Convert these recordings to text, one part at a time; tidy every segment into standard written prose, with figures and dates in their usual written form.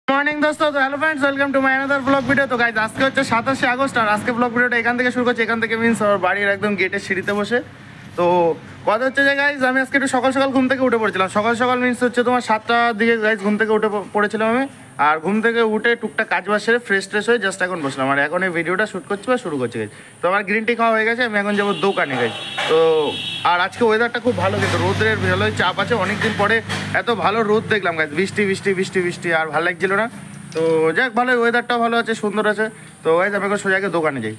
Morning দোস্ত, তো hello friends, welcome to my another blog video. তো গাইজ আজকে হচ্ছে 27শে আগস্ট, আর আজকে ব্লগ ভিডিওটা এখান থেকে শুরু করছি। এখান থেকে মিনস আমার বাড়ির একদম গেটের সিঁড়িতে বসে। তো কথা হচ্ছে যে গাইজ আমি আজকে একটু সকাল সকাল ঘুম থেকে উঠে পড়েছিলাম। সকাল সকাল মিনস হচ্ছে তোমার 7টার দিকে গাইজ ঘুম থেকে উঠে পড়েছিলাম আমি। আর ঘুম থেকে উঠে টুকটাক কাজ বাজ সেরে ফ্রেশ হয়ে জাস্ট এখন বসলাম। আর এখন এই ভিডিওটা শ্যুট করছি বা শুরু করছি গাইজ। তো আমার গ্রিন টি খাওয়া হয়ে গেছে, আমি এখন যাবো দোকানে গাইজ। তো আর আজকে ওয়েদারটা খুব ভালো, কিন্তু রোদের ভালোই চাপ আছে। অনেকদিন পরে এত ভালো রোদ দেখলাম গাইজ। বৃষ্টি বৃষ্টি বৃষ্টি বৃষ্টি আর ভালো লাগছিল না। তো যাক, ভালো, ওয়েদারটাও ভালো আছে, সুন্দর আছে। তো গাইজ আমি এখন সোজা দোকানে যাই।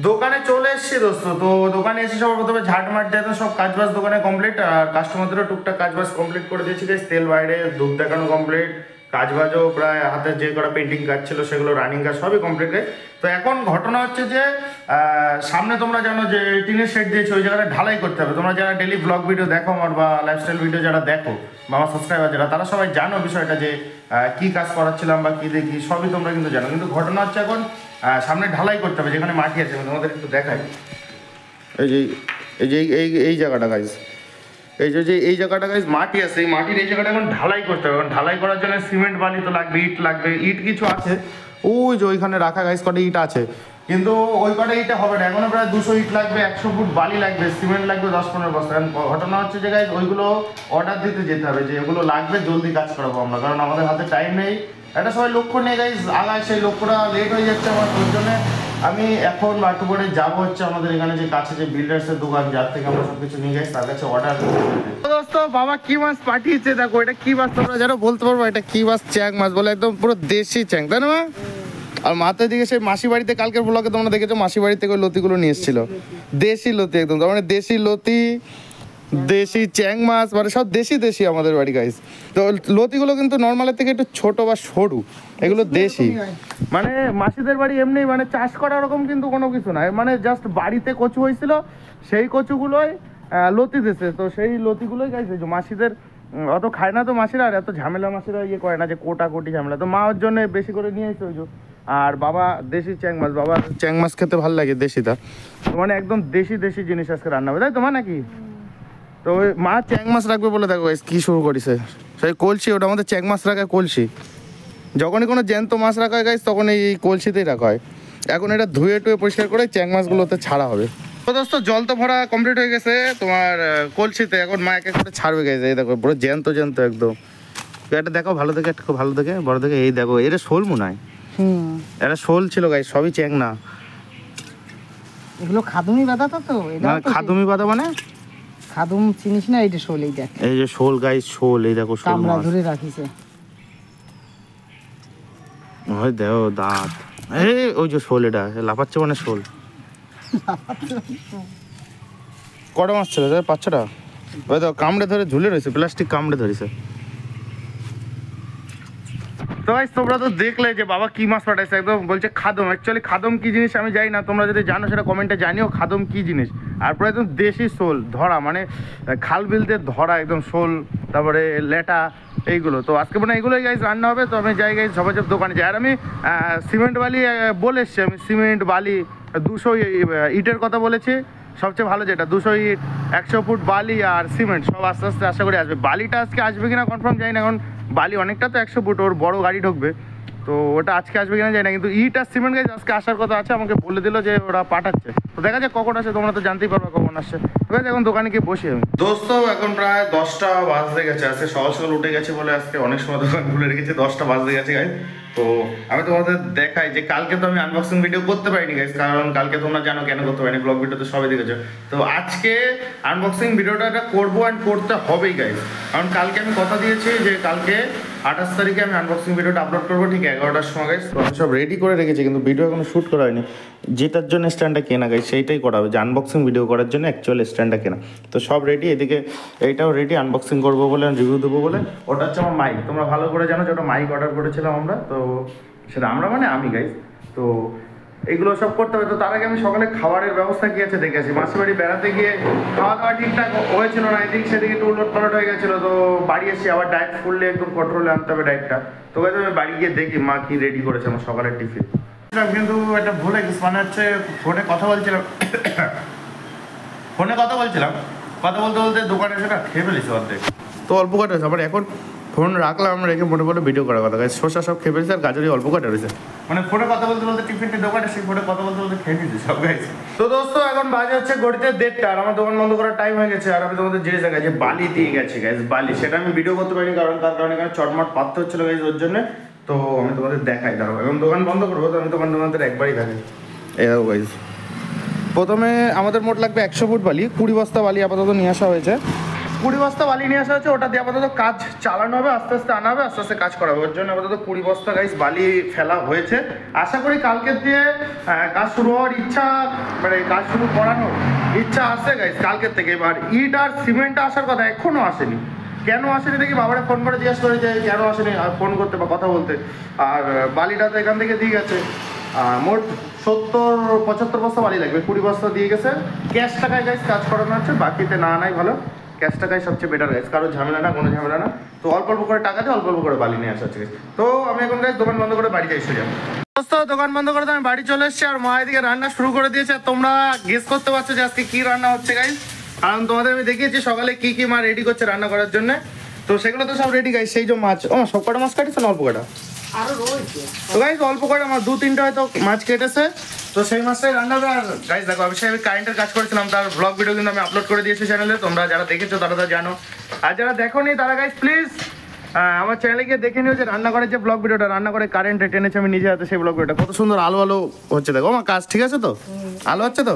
দোকানে চলে এসেছি দোস্ত। তো দোকানে এসে সবার প্রথমে ঝাঁটমাট দিয়ে সব কাজবাজ দোকানে কমপ্লিট। আর কাস্টমারদেরও টুকটাক কাজবাজ কমপ্লিট করে দিয়েছি গাইজ। তেল বাইরে, দুধ দেখানো কমপ্লিট, কাজবাজও প্রায় হাতে যে কটা পেন্টিং কাজ ছিল সেগুলো রানিং কাজ সবই কমপ্লিট গাইজ। তো এখন ঘটনা হচ্ছে যে সামনে তোমরা জানো যে টিনের শেড দিয়েছে, ওই জায়গাটা ঢালাই করতে হবে। তোমরা যারা ডেলি ব্লগ ভিডিও দেখো আমার বা লাইফস্টাইল ভিডিও যারা দেখো বা আমার সাবস্ক্রাইবার যারা, তারা সবাই জানো বিষয়টা যে কী কাজ করাচ্ছিলাম বা কী দেখি সবই তোমরা কিন্তু জানো। কিন্তু ঘটনা হচ্ছে এখন সামনে ঢালাই করতে হবে, যেখানে মাটি আছে। আমি তোমাদের একটু দেখাই। এই জায়গাটা গাইজ, এই জায়গাটা গাইজ মাটি আছে। এই মাটির এই জায়গাটা এখন ঢালাই করতে হবে। এখন ঢালাই করার জন্য সিমেন্ট বালি তো লাগবে, ইট লাগবে। ইট কিছু আছে, ওই যে ওইখানে রাখা গাইজ কটা ইট আছে, কিন্তু ওই কটা ইটে হবে না। এখনো প্রায় 200 ইট লাগবে, 100 ফুট বালি লাগবে, সিমেন্ট লাগবে 10-15 বস্তা। কারণ ঘটনা হচ্ছে যে গাইজ ওইগুলো অর্ডার দিতে যেতে হবে, যে এগুলো লাগবে, জলদি কাজ করাবো আমরা, কারণ আমাদের হাতে টাইম নেই। একটা সবাই লক্ষ্য নেই গাইজ, আগায় সেই লক্ষ্যটা লেট হয়ে যাচ্ছে আমার। ওই জন্য আমি এখন একটু পরে যাবো হচ্ছে আমাদের এখানে যে কাছে যে বিল্ডার্সের দোকান, যার থেকে আমরা সব কিছু নিয়ে যাই, তার কাছে অর্ডার দিতে। দোস্ত বাবা কি মাছ পাঠিয়েছে দেখো। এটা কি মাছ তোমরা যারা বলতে পারবো এটা কি মাছ? চ্যাং মাছ বলে, একদম পুরো দেশি চ্যাং, তাই না? আর মাথায় দিকে সেই মাসি বাড়িতে কালকের ব্লগে তোমরা দেখেছো, মাসি বাড়ি থেকে ওই লতিগুলো নিয়ে এসেছিল। দেশি লতি একদম, তার মানে দেশি লতি, দেশি চ্যাং মাছ, মানে সব দেশি দেশি আমাদের বাড়ি গাইস। তো লতিগুলো কিন্তু নর্মালের থেকে একটু ছোট বা সরু, এগুলো দেশি। মানে মাসিদের বাড়ি এমনি মানে চাষ করা ওরকম কিন্তু কোনো কিছু নাই, মানে জাস্ট বাড়িতে কচু হয়েছিল, সেই কচুগুলোই লতি দিয়েছে। তো সেই লতিগুলোই গাইছে মাসিদের অত খায় না তো মাসিরা, আর এত ঝামেলা মাসিরা ইয়ে করে না যে কোটি ঝামেলা। তো মা ওর জন্য বেশি করে নিয়ে এসে ওই। আর বাবা দেশি চ্যাং মাছ, বাবা চ্যাং মাছ খেতে ভালো লাগে দেশিটা। তো মানে একদম দেশি দেশি জিনিস আজকে রান্না হবে, তাই তোমার নাকি? তো ওই মা চ্যাং মাছ রাখবে বলে দেখো কি শুরু করেছে, সেই কলসি, ওটা আমাদের চ্যাং মাছ রাখা কলসি। যখনই কোনো জ্যান্ত মাছ রাখা হয় গাইস, তখন এই কলসিতেই রাখা হয়। এখন এটা ধুয়ে টুয়ে পরিষ্কার করে চ্যাং মাছগুলোতে ছাড়া হবে। তো দোস্ত জল তো ভরা কমপ্লিট হয়ে গেছে তোমার কলসিতে, এখন মা এক এক করে ছাড়বে গেছে। এই দেখো পুরো জ্যান্ত একদম। এটা দেখো ভালো দেখে, একটু ভালো দেখে, বড় দেখে। এই দেখো এটা শোল মনে হয়, এটা শোল ছিল গাইস, সবই চ্যাং না। এগুলো খাদুমি বাঁধা তো, খাদুমি বাঁধা মানে খাদুম চিনিস না? এইটা শোল, এই দেখ, এই যে শোল গাইস, শোল। এই দেখো শোল কামড়া ধরে রাখিছে, ওই দেখো দাঁত। এই ওই যে শোল, এটা লাফাচ্ছে মানে শোল। কটা মাছ ছিল? 5-6টা। ওই দেখো কামড়ে ধরে ঝুলে রয়েছে, প্লাস্টিক কামড়ে ধরেছে। তো গাইস তোমরা তো দেখলে যে বাবা কি মাছ পাঠাইছে, একদম বলছে খাদম। অ্যাকচুয়ালি খাদম কি জিনিস আমি জানি না, তোমরা যদি জানো সেটা কমেন্টে জানিও খাদম কি জিনিস। আর পুরো একদম দেশি শোল ধরা, মানে খাল বিলতে ধরা একদম শোল, তারপরে লেটা, এইগুলো। তো আজকে মানে এইগুলোই গাইস রান্না হবে। তো আমি যাই গাইস সবাই দোকানে যাই। আর আমি সিমেন্ট বালি বলে এসছি, আমি সিমেন্ট বালি 200 ইটের কথা বলেছি। সবচেয়ে ভালো যেটা 200 ইট, 100 ফুট বালি আর সিমেন্ট সব আস্তে আস্তে আশা করি আসবে। বালিটা আজকে আসবে কিনা কনফার্ম জানি না, এখন বালি অনেকটা তো 100 ফুট, ওর বড় গাড়ি ঢুকবে, তো ওটা আজকে আসবে কিনা জানি না। কিন্তু ইট আর সিমেন্ট গাইজ আজকে আসার কথা আছে, আমাকে বলে দিল যে ওরা পাঠাচ্ছে। তো দেখা যাক কখন আসে, তোমরা তো জানতেই পারবে কখন আসছে। ঠিক আছে, এখন দোকানে গিয়ে বসি আমি। দোস্ত এখন প্রায় 10টা বাজতে গেছে। আজকে সকাল সকাল উঠে গেছে বলে আজকে অনেক সময় দোকান খুলে রেখেছে, 10টা বাজতে গেছে গাইজ। তো আমি তোমাদের দেখাই যে কালকে তো আমি আনবক্সিং ভিডিও করতে পারিনি গাইজ, কারণ কালকে তোমরা জানো কেন করতে পারিনি, ব্লগ ভিডিও তো সবাই দেখেছো। তো আজকে আনবক্সিং ভিডিওটা এটা করবো অ্যান্ড করতে হবেই গাইজ, কারণ কালকে আমি কথা দিয়েছি যে কালকে 28 তারিখে আমি আনবক্সিং ভিডিওটা আপলোড করবো ঠিক 11টার সময় গাইজ। তো আমি সব রেডি করে রেখেছি, কিন্তু ভিডিও এখনো শ্যুট করা হয়নি। যেটার জন্য স্ট্যান্ডটা কেনা গাইজ সেইটাই করা হবে, যে আনবক্সিং ভিডিও করার জন্য অ্যাকচুয়াল স্ট্যান্ডটা কেনা। তো সব রেডি, এদিকে এইটাও রেডি, আনবক্সিং করবো বলে, রিভিউ দেবো বলে। ওটা হচ্ছে আমার মাইক, তোমরা ভালো করে জানো যে ওটা মাইক অর্ডার করেছিলাম আমরা। তো সেটা আমরা মানে আমি গাইজ। তো এগুলো সব করতে হবে। তো তার আগে আমি সকালে খাবারের ব্যবস্থা কি আছে দেখে আসি। মাসির বাড়ি বেড়াতে গিয়ে খাওয়া দাওয়া ঠিকঠাক হয়েছিল না, এদিক সেদিকে একটু উলট পালট হয়ে গেছিলো। তো বাড়ি এসে আবার ডায়েট ফুললে একদম কন্ট্রোলে আনতে হবে ডায়েটটা। তো গাইজ আমি বাড়ি গিয়ে দেখি মা কি রেডি করেছে আমার সকালের টিফিন। কিন্তু এটা ভুলে গেছি, মানে হচ্ছে ফোনে কথা বলছিলাম, কথা বলতে বলতে দোকানে সেটা খেয়ে ফেলেছি অর্ধেক। তো অল্প কটা হয়েছে, আবার এখন ফোন রাখলাম, রেখে মোটে মোটে ভিডিও করার কথা। শসা সব খেয়ে ফেলেছে আর গাজরই অল্প কাটা রয়েছে, মানে ফোনে কথা বলতে বলতে টিফিনটি দোকানে সেই ফোনে কথা বলতে বলতে খেয়ে নিয়েছি সব গাইছে। তো দোস্ত এখন বাজে হচ্ছে ঘড়িতে 1:30 আর আমার দোকান বন্ধ করার টাইম হয়ে গেছে। আর আমি তোমাদের যে জায়গায় যে বালি দিয়ে গেছে গাইজ, বালি সেটা আমি ভিডিও করতে পারিনি কারণ তার কারণে এখানে চটমট পাততে হচ্ছিল গাইজ ওর জন্য। তো আমি তোমাদের দেখাই, দাঁড়াবো এখন দোকান বন্ধ করবো, তো আমি তোমাদের একবারই দেখাই। এই দেখো গাইজ, প্রথমে আমাদের মোট লাগবে 100 ফুট বালি, 20 বস্তা বালি আপাতত নিয়ে আসা হয়েছে। 20 বস্তা বালি নিয়ে আসা হচ্ছে, ওটা দিয়ে আপাতত কাজ চালানো হবে, আস্তে আস্তে আনা হবে, আস্তে আস্তে কাজ করা হবে। ওর জন্য আপাতত 20 বস্তা গাইজ বালি ফেলা হয়েছে। আশা করি কালকের দিয়ে কাজ শুরু হওয়ার ইচ্ছা, মানে কাজ শুরু করানোর ইচ্ছা আছে গাইজ কালকের থেকে। এবার ইট আর সিমেন্টটা আসার কথা এখনও আসেনি। কেন আসেনি দেখি বাবারে ফোন করে জিজ্ঞেস করে যে কেন আসেনি, আর ফোন করতে বা কথা বলতে। আর বালিটা তো এখান থেকে দিয়ে গেছে, মোট 70-75 বস্তা বালি লাগবে, 20 বস্তা দিয়ে গেছে। ক্যাশ টাকায় গাইজ কাজ করানো হচ্ছে, বাকিতে না নাই ভালো, ক্যাশ টাকায় সবচেয়ে বেটার গাইজ, কারো ঝামেলা না, কোনো ঝামেলা না। তো অল্প অল্প করে টাকা দিয়ে অল্প অল্প করে বালি নিয়ে আসা হচ্ছে। তো আমি এখন গাইজ দোকান বন্ধ করে বাড়ি এসে যাবো। দোকান বন্ধ করে আমি বাড়ি চলে এসেছি, আর মা এদিকে রান্না শুরু করে দিয়েছে। আর তোমরা গেস করতে পারছো যে আজকে কি রান্না হচ্ছে গাইজ, কারণ তোমাদের আমি দেখিয়েছি সকালে কি কি মা রেডি করছে রান্না করার জন্য। তো সেগুলো তো সব রেডি গাইজ। সেই যে মাছ, ও সব কটা মাছ কাটিস না অল্প কটা? তো গাইজ অল্প করে আমার 2-3টা হয়তো মাছ কেটেছে, তো সেই মাছটাই রান্না হবে। আর গাইজ দেখো অবশ্যই আমি কারেন্টের কাজ করেছিলাম, তার ব্লগ ভিডিও কিন্তু আমি আপলোড করে দিয়েছি চ্যানেলে, তোমরা যারা দেখেছো তারা তো জানো। আর যারা দেখোনি তারা গাইজ প্লিজ আমার চ্যানেলে গিয়ে দেখে নিও যে রান্না করে যে ব্লগ ভিডিওটা, রান্না করে কারেন্টে টেনেছে আমি নিজে হাতে, সেই ব্লগ ভিডিওটা কত সুন্দর আলো আলো হচ্ছে। দেখো আমার কাজ ঠিক আছে তো, আলো হচ্ছে তো,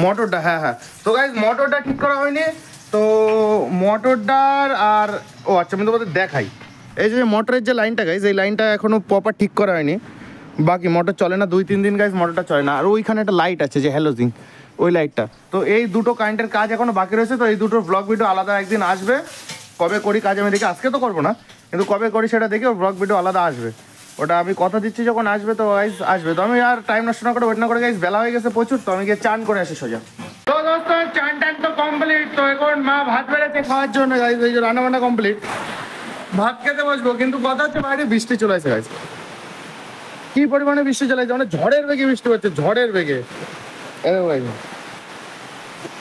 মোটরটা হ্যাঁ হ্যাঁ। তো গাইজ মোটরটা ঠিক করা হয়নি, তো মোটরটার আর ও আচ্ছা আমি তোমাদের দেখাই। এই যে মোটরের যে লাইনটা গাইজ, এই লাইনটা এখনো প্রপার ঠিক করা হয়নি, বাকি মোটর চলে না 2-3 দিন গাইজ, মোটরটা চলে না। আর ওইখানে একটা লাইট আছে যে হ্যালোজিং, ওই লাইটটা। তো এই দুটো কারেন্টের কাজ এখনো বাকি রয়েছে, তো এই দুটো ব্লগ ভিডিও আলাদা একদিন আসবে। কবে করি কাজ আমি দেখি, আজকে তো করবো না, কিন্তু কবে করি সেটা দেখে ওর ব্লগ ভিডিও আলাদা আসবে। ওটা আমি কথা দিচ্ছি যখন আসবে তো গাইজ আসবে। তো আমি আর টাইম নষ্ট না করে ওয়েট না করে গাইজ, বেলা হয়ে গেছে প্রচুর, তো আমি গিয়ে চান করে আসি সোজা। তো দোস্ত চান টান তো কমপ্লিট, তো এখন মা ভাত বেড়েছে খাওয়ার জন্য গাইজ, এই যে রান্না বান্না কমপ্লিট, ভাত খেতে বসবো। কিন্তু কথা হচ্ছে বাইরে বৃষ্টি চলে আসে গাইজ, কি পরিমাণে বৃষ্টি চলে আসছে, মানে ঝড়ের বেগে বৃষ্টি হচ্ছে, ঝড়ের বেগে।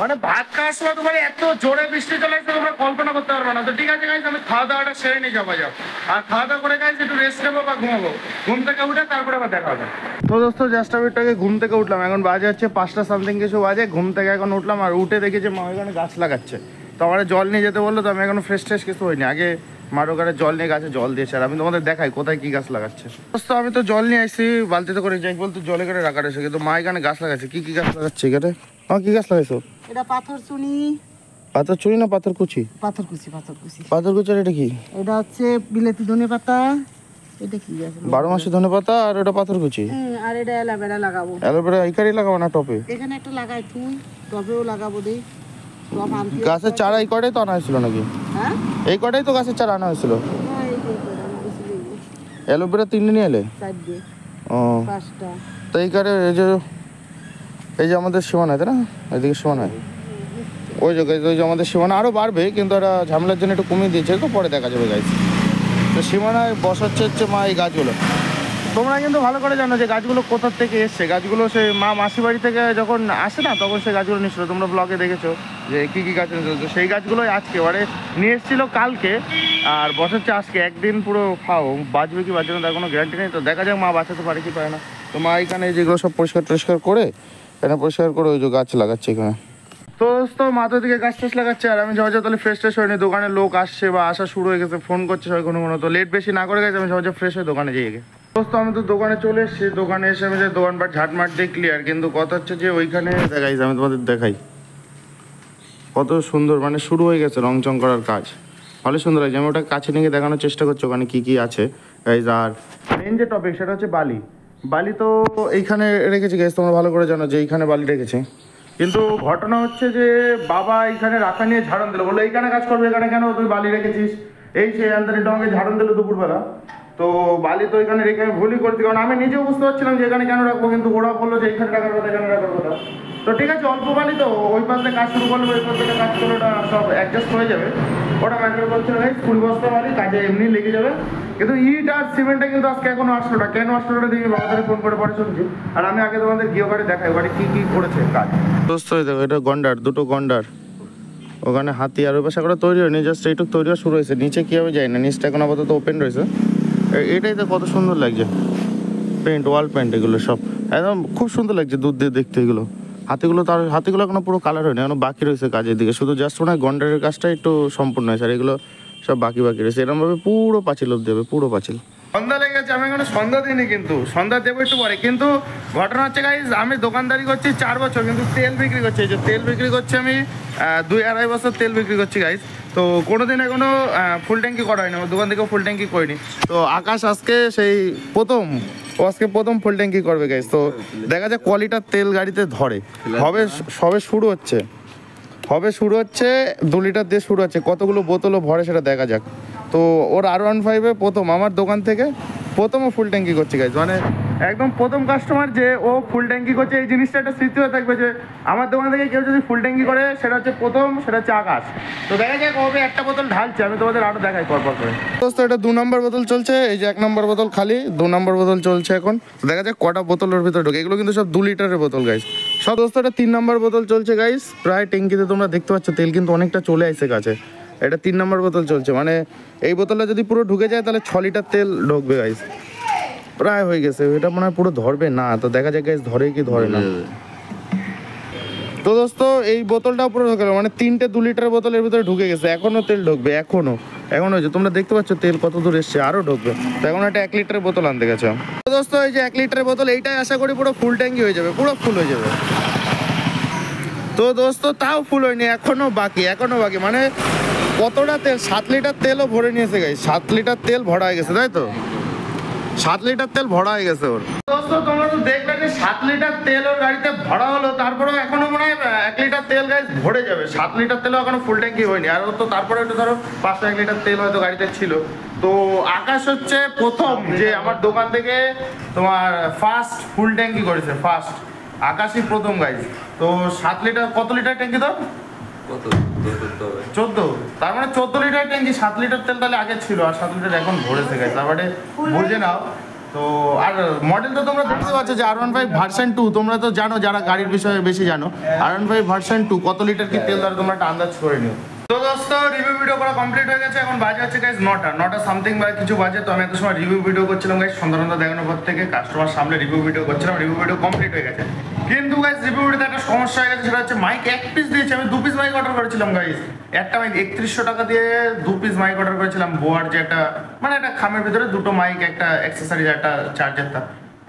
মানে ভাত খাওয়ার সময় তোমার এত জোরে বৃষ্টি চলে আসছে তোমরা কল্পনা করতে পারবে না। তো ঠিক আছে গাইজ, আমি খাওয়া দাওয়াটা সেরে নিয়ে যাবো যাও, আর খাওয়া দাওয়া করে গাইজ একটু রেস্ট নেবো বা ঘুমাবো, ঘুম থেকে উঠে তারপরে আবার দেখা হবে। তো দোস্ত জাস্ট আমি একটু ঘুম থেকে উঠলাম, এখন বাজে হচ্ছে 5টা সামথিং কিছু বাজে। ঘুম থেকে এখন উঠলাম আর উঠে দেখি যে মা ওইখানে গাছ লাগাচ্ছে, তো আমার জল নিয়ে যেতে বললো, তো আমি এখন ফ্রেশ ট্রেশ কিছু হয়নি, আগে মার ওখানে জল নিয়ে গাছে জল দিয়েছে। আর আমি তোমাদের দেখাই কোথায় কি গাছ লাগাচ্ছে। দোস্ত আমি তো জল নিয়ে আসছি বালতিতে করে, যাই বলতো জলে করে রাখা রয়েছে, কিন্তু মা এখানে গাছ লাগাচ্ছে। কি কি গাছ লাগাচ্ছে এখানে? কি গাছ লাগাইছো? এটা পাথর চুনি। পাথর চুরি না পাথর কুচি? পাথর কুচি, পাথর কুচি। পাথর কুচি, এটা কি? এটা হচ্ছে বিলেতি ধনে পাতা। এটা কি গাছ? 12 মাসে ধনে পাতা, আর এটা পাথর কুচি। আর এটা অ্যালোভেরা লাগাবো। অ্যালোভেরা এইখানেই লাগাবো না টপে? এখানে একটা লাগাই তুই, টবেও লাগাবো দেই। টব আনতে গাছের চারা এই কটাই তো আনা হয়েছিল নাকি? হ্যাঁ এই কটাই তো গাছের চারা আনা হয়েছিল। হ্যাঁ, এই যে এটা আমি বেশি দেই। অ্যালোভেরা 3 নিয়ে এলে? 4 দিয়ে ও 5টা। তো এই যে আমাদের সীমানা, তাই না? এদিকে সীমানা, ওই যে আমাদের সীমানা আরও বাড়বে, কিন্তু এটা ঝামেলার জন্য একটু কমিয়ে দিয়েছে, তো পরে দেখা যাবে গাছ। তো সীমানায় বসাচ্ছে হচ্ছে মা এই গাছগুলো। তোমরা কিন্তু ভালো করে জানো যে গাছগুলো কোথার থেকে এসছে। গাছগুলো সে মা মাসি বাড়ি থেকে যখন আসে না, তখন সেই গাছগুলো নিচ্ছিল, তোমরা ব্লগে দেখেছো যে কী কী গাছ নিয়েছিল। তো সেই গাছগুলোই আজকে নিয়ে এসেছিলো কালকে, আর বসাচ্ছে আজকে। একদিন পুরো খাও, বাঁচবে কি বাঁচবে না তার কোনো গ্যারান্টি নেই। তো দেখা যাক মা বাঁচাতে পারে কি পারে না। তো মা এখানে যেগুলো সব পরিষ্কার করে এখানে পরিষ্কার করে ওই যে গাছ লাগাচ্ছে এখানে। তো মাথার দিকে গাছ টাছ লাগাচ্ছে, আর আমি সহজে তাহলে ফ্রেশ ট্রেশ হয়নি। দোকানে লোক আসছে বা আসা শুরু হয়ে গেছে, ফোন করছে সবাই কোনো কোনো। তো লেট বেশি না করে গেছে, আমি সহজে ফ্রেশ হয়ে দোকানে যেয়ে গেছি। দোস্ত আমি তো দোকানে চলে এসেছি, দোকানে এসে আমি যে দোকানপাট ঝাঁটমাট দিয়ে ক্লিয়ার, কিন্তু কথা হচ্ছে যে ওইখানে দেখাই, আমি তোমাদের দেখাই কত সুন্দর, মানে শুরু হয়ে গেছে রং চং করার কাজ, ভালো সুন্দর লাগছে। আমি ওটা কাছে নিয়ে দেখানোর চেষ্টা করছি ওখানে কী কী আছে গাইজ। আর মেন যে টপিক সেটা হচ্ছে বালি। বালি তো এইখানে রেখেছি গাইজ, তোমরা ভালো করে জানো যে এইখানে বালি রেখেছে। কিন্তু ঘটনা হচ্ছে যে বাবা এইখানে রাখা নিয়ে ঝাড়ন দিল, বললো এইখানে কাজ করবে, এখানে কেন তুই বালি রেখেছিস, এই সেই আন্তরি ডঙ্গে ঝাড়ন দিল দুপুরবেলা। তো বালি তো এখানে রেখে আমি ভুলই করছি, কারণ আমি নিজেও বুঝতে পারছিলাম যে এখানে কেন রাখবো, কিন্তু ওরা বললো যে এখানে রাখার কথা, এখানে রাখার কথা। তো ঠিক আছে, অল্প বালি তো ওই পাশে কাজ শুরু করলে ওই পাশে কাজ করলে ওটা সব অ্যাডজাস্ট হয়ে যাবে। ওটা ম্যাটার করছে না, 20 বস্তা বালি কাজে এমনি লেগে যাবে। কিন্তু ইট আর সিমেন্টটা কিন্তু আজকে এখনো আসলো না। কেন আসলো না দেখি বাবাদের ফোন করে পরে শুনছি। আর আমি আগে তোমাদের গিয়ে বাড়ি দেখাই বাড়ি কী কী করেছে কাজ। দোস্ত দেখো, এটা গন্ডার, দুটো গন্ডার ওখানে হাতি আর ওই পাশে করে তৈরি হয়নি, জাস্ট এইটুকু তৈরি হওয়া শুরু হয়েছে। নিচে কী হবে যায় না, নিচটা এখন আপাতত ওপেন রয়েছে। এটাই তো কত সুন্দর লাগছে, পেন্ট, ওয়াল পেন্ট এগুলো সব একদম খুব সুন্দর লাগছে দূর দিয়ে দেখতে। এগুলো হাতিগুলো এখনো পুরো কালার হয়নি, এখনো বাকি রয়েছে কাজের দিকে, শুধু জাস্ট মনে হয় গন্ডারের কাজটা একটু সম্পূর্ণ হয়েছে, আর এগুলো সব বাকি রয়েছে। এরকমভাবে পুরো পাঁচিল অব্দি হবে, পুরো পাঁচিল। সন্ধ্যা লেগে গেছে, আমি এখনো সন্ধ্যা দিইনি, কিন্তু সন্ধ্যা দেবো একটু পরে। কিন্তু ঘটনা হচ্ছে গাইজ, আমি দোকানদারি করছি 4 বছর, কিন্তু তেল বিক্রি করছি, এই যে তেল বিক্রি করছি আমি 2-2.5 বছর তেল বিক্রি করছি গাইজ। তো কোনোদিন এখনো ফুল ট্যাঙ্কি করা হয়নি, দোকান থেকেও ফুল ট্যাঙ্কি করিনি। তো আকাশ আজকে সেই প্রথম ফুল ট্যাঙ্কি করবে গাইজ। তো দেখা যায় কোয়ালিটার তেল গাড়িতে ধরে, সবে শুরু হচ্ছে 2 লিটার দিয়ে শুরু হচ্ছে, কতগুলো বোতলও ভরে সেটা দেখা যাক। তো ওর R15 প্রথম আমার দোকান থেকে প্রথমও ফুল ট্যাঙ্কি করছে গাইজ, মানে একদম প্রথম কাস্টমার যে ও ফুল ট্যাঙ্কি করছে, এই জিনিসটা একটা স্মৃতি হয়ে থাকবে যে আমার দোকান থেকে কেউ যদি ফুল ট্যাঙ্কি করে সেটা হচ্ছে প্রথম, সেটা হচ্ছে আকাশ। তো দেখা যাক কবে একটা বোতল ঢালছে, আমি তোমাদের আরও দেখাই পরপর করে। দোস্ত এটা 2 নম্বর বোতল চলছে, এই যে 1 নম্বর বোতল খালি, 2 নম্বর বোতল চলছে এখন। দেখা যাক কটা বোতলের ভিতরে ঢোকে, এগুলো কিন্তু সব 2 লিটারের বোতল গাইজ সব। দোস্ত এটা 3 নম্বর বোতল চলছে গাইজ, প্রায় ট্যাঙ্কিতে তোমরা দেখতে পাচ্ছ তেল কিন্তু অনেকটা চলে আসছে কাছে। এটা 3 নম্বর বোতল চলছে, মানে এই বোতলটা যদি পুরো ঢুকে যায় তাহলে 6 লিটার তেল ঢুকবে গাইজ, প্রায় হয়ে গেছে। এটা মনে হয় পুরো ধরবে না, তো দেখা যাক গাইজ ধরে কি ধরে না। তো দোস্ত এই বোতলটাও পুরো ঢুকে গেল, মানে 3টে 2 লিটার বোতলের ভিতরে ঢুকে গেছে, এখনো তেল ঢুকবে, এখনো হয়েছে। তোমরা দেখতে পাচ্ছ তেল কত দূর এসছে, আরও ঢুকবে। তো এখন একটা 1 লিটারের বোতল আনতে গেছে। তো দোস্ত এই যে 1 লিটারের বোতল, এইটাই আশা করি পুরো ফুল ট্যাঙ্কি হয়ে যাবে, পুরো ফুল হয়ে যাবে। তো দোস্ত তাও ফুল হয়নি, এখনো বাকি, মানে কতটা তেল, 7 লিটার তেলও ভরে নিয়েছে গাইস, 7 লিটার তেল ভরা হয়ে গেছে, তাই তো 7 লিটার তেল ভরা হয়ে গেছে ওর। দোস্ত তোমরা তো দেখলে যে 7 লিটার তেল ওর গাড়িতে ভরা হলো, তারপরেও এখনো মনে হয় 1 লিটার তেল গাইস ভরে যাবে। 7 লিটার তেলও এখনো ফুল ট্যাঙ্কি হয়নি, আর তো তারপরে একটু ধরো 5-1 লিটার তেল হয়তো গাড়িতে ছিল। তো আকাশ হচ্ছে প্রথম যে আমার দোকান থেকে তোমার ফার্স্ট ফুল ট্যাঙ্কি করেছে, ফার্স্ট আকাশই প্রথম গাইস। তো 7 লিটার, কত লিটার ট্যাঙ্কি তো 14, তার মানে 14 লিটার ট্যাঙ্কি, 7 লিটার তেল তাহলে আগে ছিল, আর 7 লিটার এখন ভরেছে গাইস, তার মানে বুঝে নাও। তো আর মডেল তো তোমরা দেখতে পাচ্ছ যে R15 ভার্সন 2, তোমরা তো জানো যারা গাড়ির বিষয়ে বেশি জানো, R15 ভার্সন 2 কত লিটার কি তেল ধরে তোমরা একটা আন্দাজ করে নিও। তো দোস্ত রিভিউ ভিডিও করা কমপ্লিট হয়ে গেছে, এখন বাজে হচ্ছে গাইস 9টা সামথিং বা কিছু বাজে। তো আমি এত সময় রিভিউ ভিডিও করছিলাম গাইস, সন্ধ্যা দেখানোর পর থেকে কাস্টমার সামনে রিভিউ ভিডিও করছিলাম, রিভিউ ভিডিও কমপ্লিট হয়ে গেছে। কিন্তু গাইস রিভিউ ভিডিওতে একটা সমস্যা হয়ে গেছে, সেটা হচ্ছে মাইক 1 পিস দিয়েছি, আমি 2 পিস মাইক অর্ডার করেছিলাম গাইস। একটা মাইক 3100 টাকা দিয়ে 2 পিস মাইক অর্ডার করেছিলাম, বোয়ার যে একটা মানে একটা খামের ভিতরে 2টো মাইক, একটা অ্যাক্সেসরিজ, একটা চার্জার, তা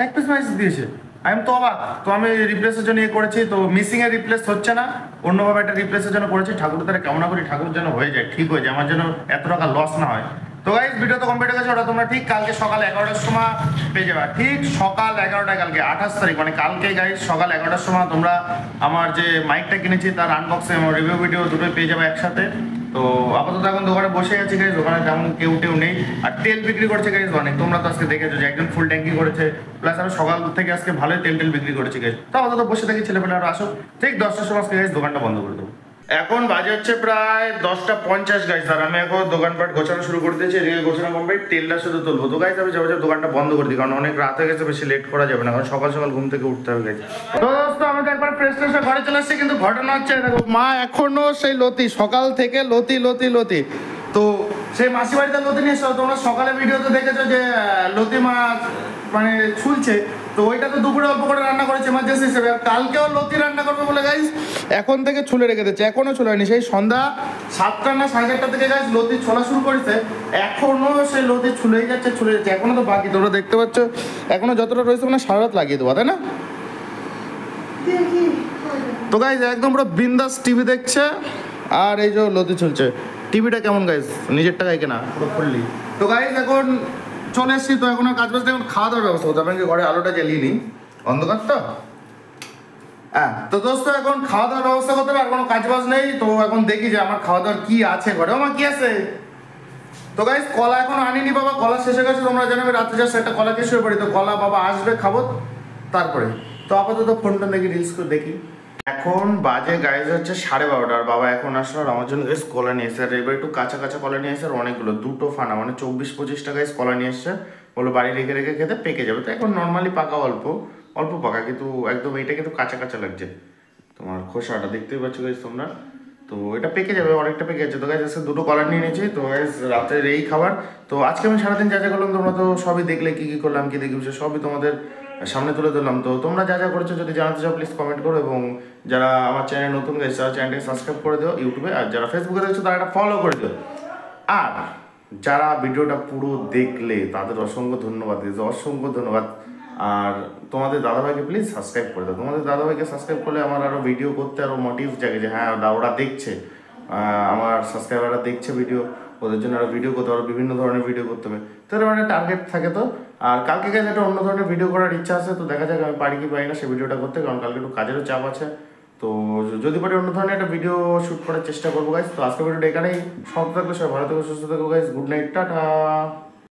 1 পিস মাইক দিয়েছে। আমি তো অবাক, তো আমি রিপ্লেসের জন্য করেছি, তো মিসিং এর রিপ্লেস হচ্ছে না, অন্যভাবে একটা রিপ্লেসের জন্য করেছি। ঠাকুর তারা কামনা করি ঠাকুর যেন হয়ে যায়, ঠিক হয়ে যায়, আমার যেন এত টাকা লস না হয়। তো গাইস ভিডিও তো কমপ্লিট হয়ে গেছে, ওটা তোমরা ঠিক কালকে সকাল 11টার সময় পেয়ে যাবে, ঠিক সকাল 11টায়, কালকে 28 তারিখ, মানে কালকে গাইস সকাল 11টার সময় তোমরা আমার যে মাইকটা কিনেছি তার আনবক্সিং এবং রিভিউ ভিডিও দুটোই পেয়ে যাবে একসাথে। তো আপাতত এখন দোকানে বসে আছি গাইস, দোকানে তেমন কেউ নেই, আর তেল বিক্রি করছে গাইস অনেক, তোমরা তো আজকে দেখেছো যে একজন ফুল ট্যাঙ্কি করেছে, প্লাস আমি সকাল থেকে আজকে ভালোই তেল বিক্রি করেছি গাইস। তো আপাতত বসে থাকি, ছেলেপেলে আর আসো, ঠিক 10টার সময় আজকে গাইস দোকানটা বন্ধ করে দেবো। এখন বাজে হচ্ছে প্রায় 10টা 50 গাইস, আর আমি এখন দোকানপাট গোছানো শুরু করে দিয়েছি, এদিকে গোছানো কমপ্লিট, তেলটা শুধু তুলবো। তো গাইস আমি যাবো দোকানটা বন্ধ করে দিই, কারণ অনেক রাত হয়ে গেছে, বেশি লেট করা যাবে না, কারণ সকাল ঘুম থেকে উঠতে হবে গাইস। তো দোস্ত আমি তো একবার ফ্রেশ ঘরে চলে আসছি, কিন্তু ঘটনা হচ্ছে দেখো, মা এখনো সেই লতি, সকাল থেকে লতি। তো সেই মাসি বাড়িতে লতি নিয়ে এসছো, তোমরা সকালে ভিডিওতে দেখেছো যে লতি মাছ মানে ছুলছে, তো ওইটা তো দুপুরে অল্প করে রান্না করেছে এমার্জেন্সি হিসেবে, আর কালকেও লতি রান্না করবে বলে গাইস এখন থেকে ছুলে রেখে দিচ্ছে, এখনো ছুলে হয়নি। সেই সন্ধ্যা 7টা না 7:30 থেকে গাইস লতি ছোলা শুরু করেছে, এখনো সেই লতি ছুলেই যাচ্ছে, এখনো তো বাকি, তোমরা দেখতে পাচ্ছ এখনো যতটা রয়েছে মানে সারা রাত লাগিয়ে দেবো, তাই না? তো গাইস একদম পুরো বিন্দাস টিভি দেখছে, আর এই যে লতি চলছে। টিভিটা কেমন গাইস, নিজের টাকায় কেনা পুরো ফুললি। তো গাইস এখন চলে এসছি, তো এখন আর কাজ বাজতে, এখন খাওয়া দাওয়ার ব্যবস্থা করতে হবে, আমি ঘরে আলোটা জ্বালিয়ে নিই, অন্ধকার তো। হ্যাঁ তো দোস্ত এখন খাওয়া দাওয়ার ব্যবস্থা করতে হবে, আর কোনো কাজ বাজ নেই। তো এখন দেখি যে আমার খাওয়া দাওয়ার কি আছে ঘরে, আমার কি আছে। তো গাইস কলা এখন আনিনি বাবা, কলা শেষ হয়ে গেছে, তোমরা জানাবে রাত্রে যাচ্ছে একটা কলা খেয়ে শুয়ে পড়ি, তো কলা বাবা আসবে খাবো তারপরে। তো আপাতত ফোনটা দেখি, রিলস করে দেখি। এখন বাজে গাইজ হচ্ছে 12:30, আর বাবা এখন আসলো, আর আমার জন্য গাইজ কলা নিয়ে এসছে, আর এবার একটু কাঁচা কলা নিয়ে এসছে, আর অনেকগুলো, 2টো ফানা, মানে 24-25টা গাইজ কলা নিয়ে এসছে, বলো বাড়ি রেখে খেতে পেকে যাবে। তো এখন নর্মালি পাকা অল্প পাকা, কিন্তু একদম এইটা কিন্তু কাঁচা লাগছে, তোমার খোসাটা দেখতেই পাচ্ছ গাইজ তোমরা। তো এটা পেকে যাবে, অনেকটা পেকে যাচ্ছে। তো গাইজ আজকে দুটো কলার নিয়ে নিয়েছি। তো গাইজ রাতের এই খাবার। তো আজকে আমি সারাদিন যা যা করলাম তোমরা তো সবই দেখলে, কী কী করলাম কী দেখি সবই তোমাদের সামনে তুলে ধরলাম। তো তোমরা যা যা করেছো যদি জানাতে চাও প্লিজ কমেন্ট করো, এবং যারা আমার চ্যানেল নতুন গেছে তারা চ্যানেলটাকে সাবস্ক্রাইব করে দিও ইউটিউবে, আর যারা ফেসবুকে দেখছো তারা একটা ফলো করে দিও। আর যারা ভিডিওটা পুরো দেখলে তাদের অসংখ্য ধন্যবাদ, অসংখ্য ধন্যবাদ। আর তোমাদের দাদাভাইকে প্লিজ সাবস্ক্রাইব করে দাও। তোমাদের দাদাভাইকে সাবস্ক্রাইব করলে আমার আরও ভিডিও করতে আরও মোটিভ জাগে যে হ্যাঁ ওরা দেখছে, আমার সাবস্ক্রাইবাররা দেখছে ভিডিও, ওদের জন্য আরও ভিডিও করতে, আরও বিভিন্ন ধরনের ভিডিও করতে হবে। তো এরকম একটা টার্গেট থাকে। তো আর কালকে গেছে একটা অন্য ধরনের ভিডিও করার ইচ্ছা আছে। তো দেখা যাক আমি পারি কি পারি না সে ভিডিওটা করতে, কারণ কালকে একটু কাজেরও চাপ আছে। তো যদি পারি অন্য ধরনের একটা ভিডিও শ্যুট করার চেষ্টা করবো গাইজ। তো আজকে ভিডিওটা এখানেই সমাপ্ত থাকবে। সবাই ভালো থেকো, সুস্থ থেকো গাইজ। Good night, tata.